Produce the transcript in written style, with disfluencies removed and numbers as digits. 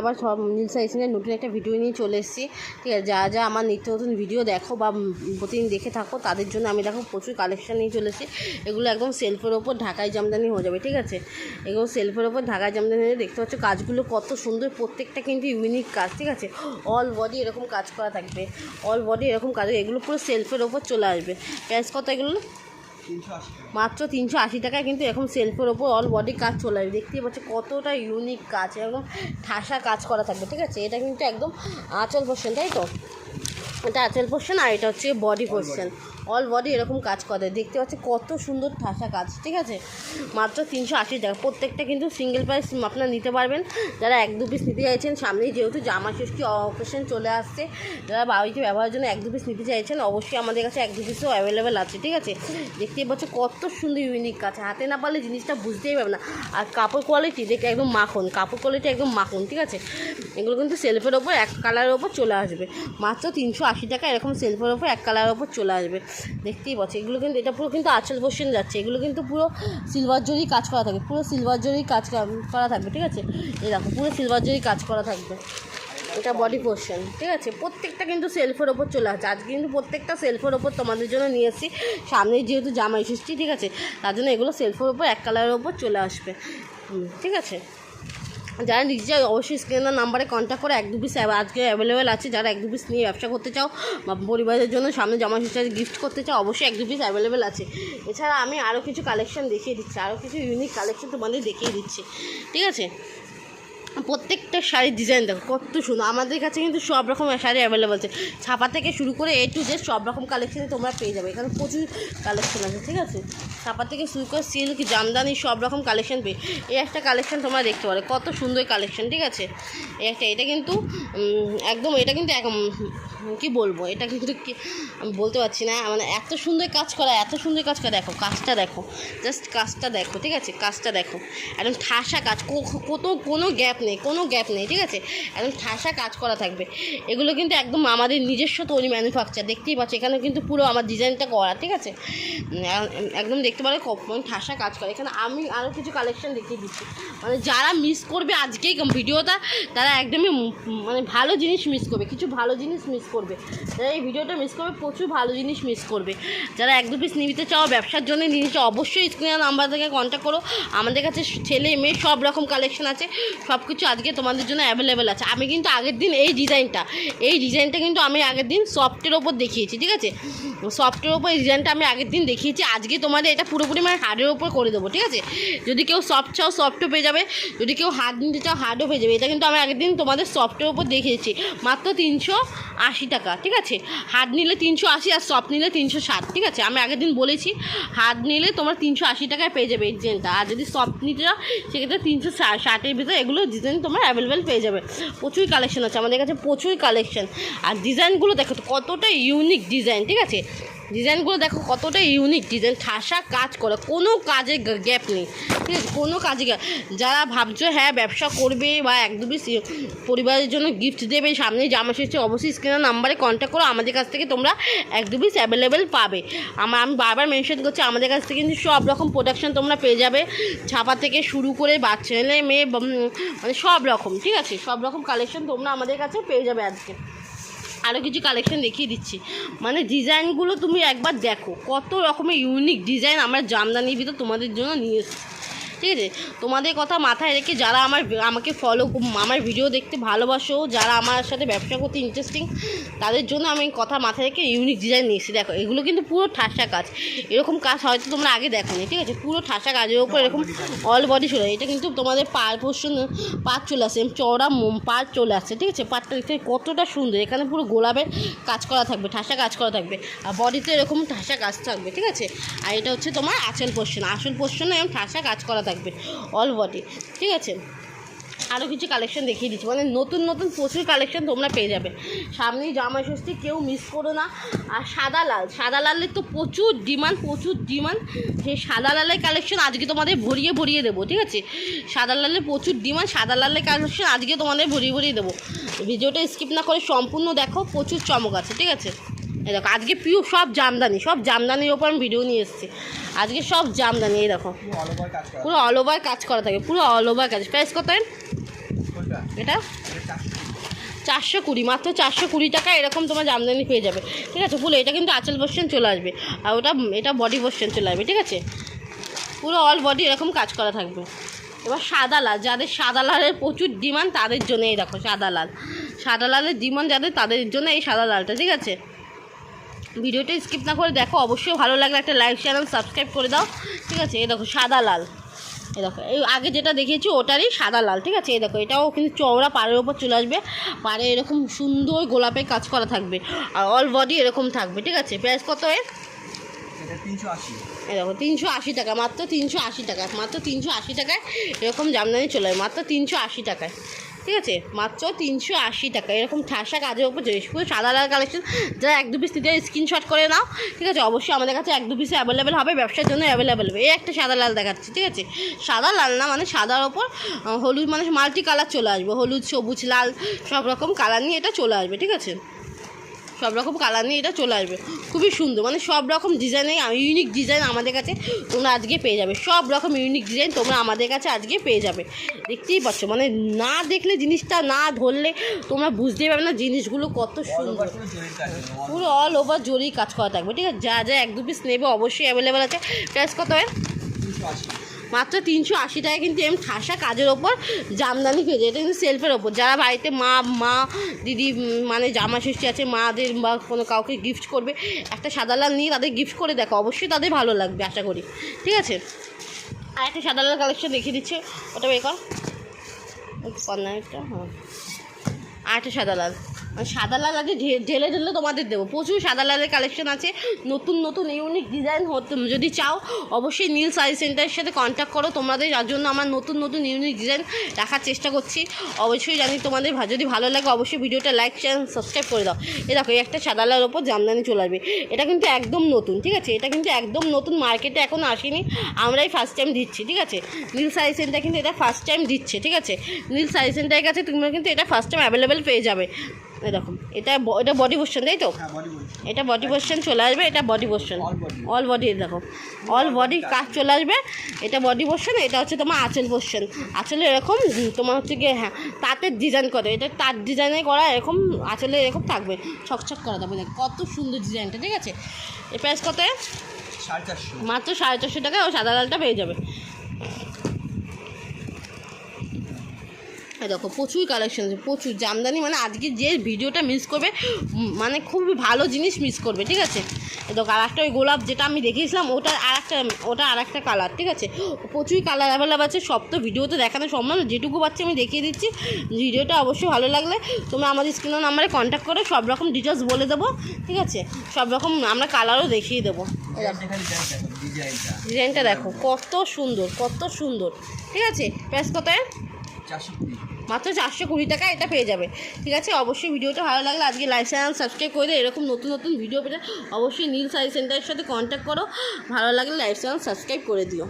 আবার সব নীলসা এসিনের নতুন একটা ভিডিও নিয়ে চলে এসেছি। ঠিক আছে, যা যা আমার নিত্য নতুন ভিডিও দেখো বা প্রতিদিন দেখে থাকো তাদের জন্য আমি দেখো প্রচুর কালেকশান নিয়ে চলে এসেছি। এগুলো একদম সেলফের ওপর ঢাকাই জামদানি হয়ে যাবে। ঠিক আছে, এগুলো সেলফের ওপর ঢাকাই জামদানি হয়ে দেখতে পাচ্ছ কাজগুলো কত সুন্দর, প্রত্যেকটা কিন্তু ইউনিক কাজ। ঠিক আছে, অল বডি এরকম কাজ করা থাকবে, অল বডি এরকম কাজ, এগুলো পুরো সেলফের ওপর চলে আসবে। প্রাইস কত এগুলো? মাত্র 380 টাকায় কিন্তু এরকম সেলফের ওপর অল বডি কাজ চলে আসবে। দেখতেই পাচ্ছ কতটা ইউনিক কাজ, একদম ঠাসা কাজ করা থাকবে। ঠিক আছে, এটা কিন্তু একদম আঁচল পোর্শন, তাই তো? এটা আঁচল পোর্শন আর এটা হচ্ছে বডি পোর্শন, অল বডি এরকম কাজ করে। দেখতে পাচ্ছি কত সুন্দর ঠাসা কাজ। ঠিক আছে, মাত্র 380 টাকা। প্রত্যেকটা কিন্তু সিঙ্গেল প্রাইস আপনারা নিতে পারবেন। যারা 1-2 পিস নিতে চাইছেন, সামনেই যেহেতু জামা ষষ্ঠী অকেশন চলে আসছে, যারা বাড়িতে ব্যবহারের জন্য 1-2 পিস নিতে চাইছেন, অবশ্যই আমাদের কাছে 1-2 পিসও অ্যাভেলেবেল আছে। ঠিক আছে, দেখতেই পাচ্ছ কত সুন্দর ইউনিক কাজ, হাতে না পারলে জিনিসটা বুঝতেই পারবে না। আর কাপড় কোয়ালিটি দেখে একদম মাখন, কাপড় কোয়ালিটি একদম মাখন। ঠিক আছে, এগুলো কিন্তু সেলফের ওপর এক কালারের ওপর চলে আসবে। মাত্র 380 টাকা এরকম সেলফের ওপর এক কালারের ওপর চলে আসবে। দেখতেই পাচ্ছি এগুলো কিন্তু, এটা পুরো কিন্তু আঁচল পোর্শন যাচ্ছে। এগুলো কিন্তু পুরো সিলভার জরি কাজ করা থাকবে, পুরো সিলভার জরি কাজ করা থাকবে। ঠিক আছে, এই দেখো পুরো সিলভার জরি কাজ করা থাকবে। এটা বডি পোর্শন। ঠিক আছে, প্রত্যেকটা কিন্তু সেলফের ওপর চলে আসছে। আজকে কিন্তু প্রত্যেকটা সেলফের ওপর তোমাদের জন্য নিয়ে এসেছি। সামনে যেহেতু জামাই ষষ্ঠী, ঠিক আছে, তার জন্য এগুলো সেলফের ওপর এক কালারের ওপর চলে আসবে। ঠিক আছে, যারা নিজে অবশ্যই স্ক্রিনের নাম্বারে কন্ট্যাক্ট করে 1-2 পিস আজকে অ্যাভেলেবেল আছে। যারা 1-2 পিস নিয়ে ব্যবসা করতে চাও বা পরিবারের জন্য সামনে জামা ষষ্ঠী গিফট করতে চাও, অবশ্যই 1-2 পিস অ্যাভেলেবেল আছে। এছাড়া আমি আরও কিছু কালেকশন দেখিয়ে দিচ্ছি, আরও কিছু ইউনিক কালেকশন তোমাদের দেখিয়ে দিচ্ছি। ঠিক আছে, প্রত্যেকটা শাড়ির ডিজাইন দেখো কত সুন্দর। আমাদের কাছে কিন্তু সব রকমের শাড়ি অ্যাভেলেবেল আছে, ছাপা থেকে শুরু করে A to Z সব রকম কালেকশানই তোমরা পেয়ে যাবে। এখানে প্রচুর কালেকশন আছে। ঠিক আছে, ছাপা থেকে শুরু করে সিল্ক, জামদানি সব রকম কালেকশন পেয়ে। এই একটা কালেকশন তোমরা দেখতে পারো, কত সুন্দর কালেকশন। ঠিক আছে, এটা কিন্তু একদম, এটা কিন্তু কী বলবো, এটা কিন্তু আমি বলতে পারছি না, মানে এত সুন্দর কাজ করা, এত সুন্দর কাজ করা। দেখো কাজটা দেখো, জাস্ট কাজটা দেখো। ঠিক আছে, কাজটা দেখো, একদম ঠাসা কাজ, কোনো গ্যাপ নেই, কোনো গ্যাপ নেই। ঠিক আছে, একদম ঠাসা কাজ করা থাকবে। এগুলো কিন্তু একদম আমাদের নিজস্ব তৈরি ম্যানুফ্যাকচার। দেখতেই পাচ্ছি এখানে কিন্তু পুরো আমার ডিজাইনটা করা। ঠিক আছে, একদম দেখতে পারে ঠাসা কাজ করে। এখানে আমি আরও কিছু কালেকশন দেখিয়ে দিচ্ছি, মানে যারা মিস করবে আজকেই ভিডিওটা, তারা একদমই মানে ভালো জিনিস মিস করবে, কিছু ভালো জিনিস মিস করবে। যারা এই ভিডিওটা মিস করবে, প্রচুর ভালো জিনিস মিস করবে। যারা 1-2 পিস নিতে চাও ব্যবসার জন্য জিনিসটা, অবশ্যই স্ক্রিনের নাম্বার থেকে কন্ট্যাক্ট করো। আমাদের কাছে ছেলে মেয়ে সব রকম কালেকশন আছে, সব কিছু আজকে তোমাদের জন্য অ্যাভেলেবেল আছে। আমি কিন্তু আগের দিন এই ডিজাইনটা কিন্তু আমি আগের দিন সফটের ওপর দেখিয়েছি। ঠিক আছে, সফটের ওপর এই ডিজাইনটা আমি আগের দিন দেখিয়েছি। আজকে তোমাদের এটা পুরোপুরি মানে হার্ডের ওপর করে দেবো। ঠিক আছে, যদি কেউ সফট চাও সফটও পেয়ে যাবে, যদি কেউ হার্ড নিতে চাও হার্ডও পেয়ে যাবে। এটা কিন্তু আমি আগের দিন তোমাদের সফটের ওপর দেখিয়েছি, মাত্র 380 টাকা। ঠিক আছে, হার্ড নিলে 380 আর সফট নিলে 360। ঠিক আছে, আমি আগের দিন বলেছি হার্ড নিলে তোমরা 380 টাকায় পেয়ে যাবে এই ডিজাইনটা, আর যদি সফট নিতে চাও সেক্ষেত্রে 360-এর ভিতরে এগুলো ডিজাইন তোমরা অ্যাভেলেবেল পেয়ে যাবে। প্রচুর কালেকশন আছে আমাদের কাছে, প্রচুর কালেকশন। আর ডিজাইনগুলো দেখো কতটা ইউনিক ডিজাইন। ঠিক আছে, ডিজাইনগুলো দেখো কতটা ইউনিক ডিজাইন, ঠাসা কাজ করে, কোনো কাজে গ্যাপ নেই। ঠিক আছে, কোনো কাজে গ্যাপ। যারা ভাবছো হ্যাঁ ব্যবসা করবে বা 1-2 পিস পরিবারের জন্য গিফট দেবে, সামনে জামা ষষ্ঠী, অবশ্যই স্ক্রিনের নাম্বারে কন্ট্যাক্ট করো। আমাদের কাছ থেকে তোমরা 1-2 পিস অ্যাভেলেবেল পাবে। আমি বারবার মেনশন করছি, আমাদের কাছ থেকে কিন্তু সব রকম প্রোডাকশন তোমরা পেয়ে যাবে, ছাপা থেকে শুরু করে ছেলে মেয়ে মানে সব রকম। ঠিক আছে, সব রকম কালেকশন তোমরা আমাদের কাছে পেয়ে যাবে। আজকে আরও কিছু কালেকশন দেখিয়ে দিচ্ছি, মানে ডিজাইনগুলো তুমি একবার দেখো, কত রকমের ইউনিক ডিজাইন আমরা জামদানির ভিতর তোমাদের জন্য নিয়ে এসেছি। ঠিক আছে, তোমাদের কথা মাথায় রেখে যারা আমাকে আমার ভিডিও দেখতে ভালোবাসো, যারা আমার সাথে ব্যবসা করতে ইন্টারেস্টিং, তাদের জন্য আমি কথা মাথায় রেখে ইউনিক ডিজাইন নিয়ে এসেছি। দেখো এগুলো কিন্তু পুরো ঠাসা কাজ, এরকম কাজ হয়তো তোমরা আগে দেখোনি। ঠিক আছে, পুরো ঠাসা কাজের ওপর এরকম অল বডি চলে, এটা কিন্তু তোমাদের পাট চলে আসছে, চওড়া পাট চলে আসছে। ঠিক আছে, পাটটা দেখতে কতটা সুন্দর, এখানে পুরো গোলাপের কাজ করা থাকবে, ঠাসা কাজ করা থাকবে, আর বডিতে এরকম ঠাসা কাজ থাকবে। ঠিক আছে, আর এটা হচ্ছে তোমার আঁচল পোর্শনে এরকম ঠাসা কাজ করা থাকবে অল বডি। ঠিক আছে, আরও কিছু কালেকশন দেখিয়ে দিচ্ছি, মানে নতুন নতুন প্রচুর কালেকশন তোমরা পেয়ে যাবে। সামনেই জামাই ষষ্ঠী, কেউ মিস করো না। আর সাদা লালের তো প্রচুর ডিমান্ড। সেই সাদা লালের কালেকশন আজকে তোমাদের ভরিয়ে দেবো। ঠিক আছে, সাদা লালের প্রচুর ডিমান্ড, সাদা লালের কালেকশন আজকে তোমাদের ভরিয়ে দেবো। ভিডিওটা স্কিপ না করে সম্পূর্ণ দেখো, প্রচুর চমক আছে। ঠিক আছে, এই দেখো আজকে পিওর সব জামদানির ওপর আমি ভিডিও নিয়ে এসেছি। আজকে সব জামদানি, এই দেখো পুরো অল ওভার কাজ করা থাকে, পুরো অল ওভার কাজ। প্রাইস কত? এটা 420, মাত্র 420 টাকা এরকম তোমার জামদানি পেয়ে যাবে, ঠিক আছে। ফুল এটা কিন্তু আঁচল পোর্শন চলে আসবে, আর এটা বডি পোর্শন চলে আসবে, ঠিক আছে। পুরো অল বডি এরকম কাজ করা থাকবে। এবার সাদা লাল, যাদের সাদা লালের প্রচুর ডিমান্ড তাদের জন্য এই দেখো সাদা লালের ডিমান্ড যাদের, তাদের জন্য এই সাদা লালটা, ঠিক আছে। ভিডিওটা স্কিপ না করে দেখো, অবশ্যই ভালো লাগলে একটা লাইক চ্যানেল সাবস্ক্রাইব করে দাও, ঠিক আছে। এই দেখো সাদা লাল, এই দেখো এই আগে যেটা দেখিয়েছি ওটারই সাদা লাল, ঠিক আছে। এই দেখো এটাও কিন্তু চওড়া পাড়ের ওপর চলে আসবে, পাড়ে এরকম সুন্দর গোলাপের কাজ করা থাকবে, আর অল বডি এরকম থাকবে, ঠিক আছে। প্রাইস কত এর? এই দেখো 380 টাকা, মাত্র 380 টাকা, মাত্র 380 টাকায় এরকম জামদানি চলে আসবে, মাত্র 380 টাকায়, ঠিক আছে। মাত্র 380 টাকা এরকম ঠাসা কাজের ওপর পুরো সাদা লাল কালেকশন। যারা 1-2 পিস নিতে স্ক্রিনশট করে নাও, ঠিক আছে। অবশ্যই আমাদের কাছে 1-2 পিসে অ্যাভেলেবেল হবে, ব্যবসার জন্য অ্যাভেলেবেল হবে। এই একটা সাদা লাল দেখাচ্ছি, ঠিক আছে। সাদা লাল না মানে সাদার ওপর হলুদ, মানে মাল্টি কালার চলে আসবে, হলুদ সবুজ লাল সব রকম কালার নিয়ে এটা চলে আসবে, ঠিক আছে। সব রকম কালার নিয়ে এটা চলে আসবে, খুবই সুন্দর, মানে সব রকম ডিজাইনে ইউনিক ডিজাইন আমাদের কাছে তোমরা আজকে পেয়ে যাবে। সব রকম ইউনিক ডিজাইন তোমরা আমাদের কাছে আজকে পেয়ে যাবে, দেখতেই পাচ্ছ। মানে না দেখলে জিনিসটা, না ধরলে তোমরা বুঝতেই পারবে না জিনিসগুলো কত সুন্দর। পুরো অল ওভার জরি কাজ করা থাকবে, ঠিক আছে। যা 1-2 পিস নেবে অবশ্যই অ্যাভেলেবেল আছে। প্রাইস কত হয়? মাত্র 380 টাকা কিন্তু এম ঠাসা কাজের ওপর জামদানি পেয়ে যায়। এটা কিন্তু সেলফের ওপর, যারা বাড়িতে মা দিদি মানে জামা ষষ্ঠী আছে, মাদের বা কোনো কাউকে গিফট করবে, একটা সাদা লাল নিয়ে তাদের গিফট করে দেখো, অবশ্যই তাদের ভালো লাগবে আশা করি, ঠিক আছে। আর একটা সাদা লাল কালেকশন দেখিয়ে দিচ্ছে, ওটা বেকার কর্নারটা, হ্যাঁ। আর একটা সাদা লাল, সাদা লাল আগে ঢেলে তোমাদের দেবো, প্রচুর সাদা লালের কালেকশন আছে, নতুন ইউনিক ডিজাইন যদি চাও অবশ্যই নীল শাড়ি সেন্টারের সাথে কন্ট্যাক্ট করো। তোমাদের যার জন্য আমার নতুন ইউনিক ডিজাইন রাখার চেষ্টা করছি। অবশ্যই জানি তোমাদের যদি ভালো লাগে অবশ্যই ভিডিওটা লাইক চ্যানেল সাবস্ক্রাইব করে দাও। এই দেখো এই একটা সাদা লালের ওপর জামদানি চলে আসবে, এটা কিন্তু একদম নতুন, ঠিক আছে। এটা কিন্তু একদম নতুন, মার্কেটে এখন আসেনি, আমরাই ফার্স্ট টাইম দিচ্ছি, ঠিক আছে। নীল শাড়ি সেন্টার কিন্তু এটা ফার্স্ট টাইম দিচ্ছে, ঠিক আছে। নীল শাড়ি সেন্টারের কাছে তোমরা কিন্তু এটা ফার্স্ট টাইম অ্যাভেলেবেল পেয়ে যাবে। এরকম এটা বডি পোর্শন, তাই তো? এটা বডি পোর্শন চলে আসবে, এটা বডি পোর্শন অল বডি, দেখো অল বডি কাজ চলে আসবে, এটা বডি পোর্শন। এটা হচ্ছে তোমার আঁচল পোর্শন, আঁচলে এরকম তোমার হচ্ছে গিয়ে হ্যাঁ তাঁতের ডিজাইন করে, এটা তাঁত ডিজাইনে করা, এরকম আঁচলে এরকম থাকবে, ছকছক করা থাকবে, দেখ কত সুন্দর ডিজাইনটা, ঠিক আছে। এই প্রাইস কত? 450, মাত্র 450 টাকায় ও সাদা লালটা পেয়ে যাবে। দেখো প্রচুর কালেকশন আছে, প্রচুর জামদানি, মানে আজকে যে ভিডিওটা মিস করবে মানে খুবই ভালো জিনিস মিস করবে, ঠিক আছে। দেখো আর একটা ওই গোলাপ যেটা আমি দেখিয়েছিলাম ওটা আর একটা কালার, ঠিক আছে। প্রচুর কালার অ্যাভেলেবল আছে, সব তো ভিডিওতে দেখানো সম্ভব না, যেটুকু পাচ্ছি আমি দেখিয়ে দিচ্ছি। ভিডিওটা অবশ্যই ভালো লাগলে তোমরা আমাদের স্ক্রিনের নাম্বারে কন্ট্যাক্ট করে সব রকম ডিটেলস বলে দেবো, ঠিক আছে। সব রকম আমরা কালারও দেখিয়ে দেবো। ডিজাইনটা দেখো কত সুন্দর, ঠিক আছে। প্রাইস কত? মাত্র 420 টাকা এটা পেয়ে যাবে, ঠিক আছে। অবশ্যই ভিডিওটা ভালো লাগলে আজকে লাইক চ্যানেল সাবস্ক্রাইব করে দিও, এরকম নতুন ভিডিও পেতে অবশ্যই নীল শাড়ি সেন্টারের সাথে কন্ট্যাক্ট করো। ভালো লাগলে লাইক চ্যানেল সাবস্ক্রাইব করে দিও।